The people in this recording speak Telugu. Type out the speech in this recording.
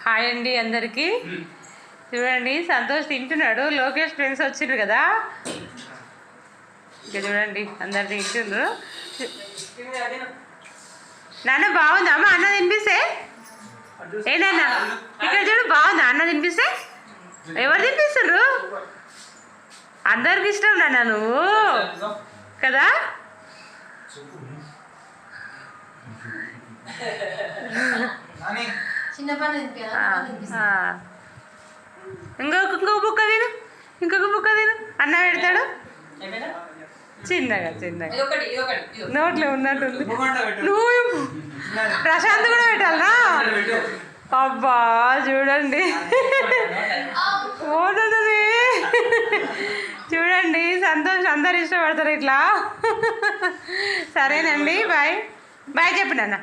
హాయ్ అండి అందరికీ. చూడండి సంతోష్ తింటున్నాడు. లోకేష్ ఫ్రెండ్స్ వచ్చిండ్రు కదా, ఇక చూడండి అందరు తింటుండ్రు. నాన్న బాగుందా అమ్మ అన్న తినిపిస్తే? ఏ నాన్న ఇక్కడ చూడు, బాగుందా అన్న తినిపిస్తే? ఎవరు తినిపిస్తుర్రు? అందరికి ఇష్టం నాన్న నువ్వు కదా. ఇంకొక బుక్క తిను, ఇంకొక బుక్క తిను. అన్న పెడతాడు చిన్నగా చిన్నగా, నోట్లో ఉన్నట్టుంది. నువ్వు ప్రశాంత్ కూడా పెట్టాలనా? అబ్బా చూడండి పోతుంది. చూడండి సంతోష్ అందరు ఇష్టపడతారు ఇట్లా. సరేనండి, బాయ్ బాయ్ చెప్పండి అన్న.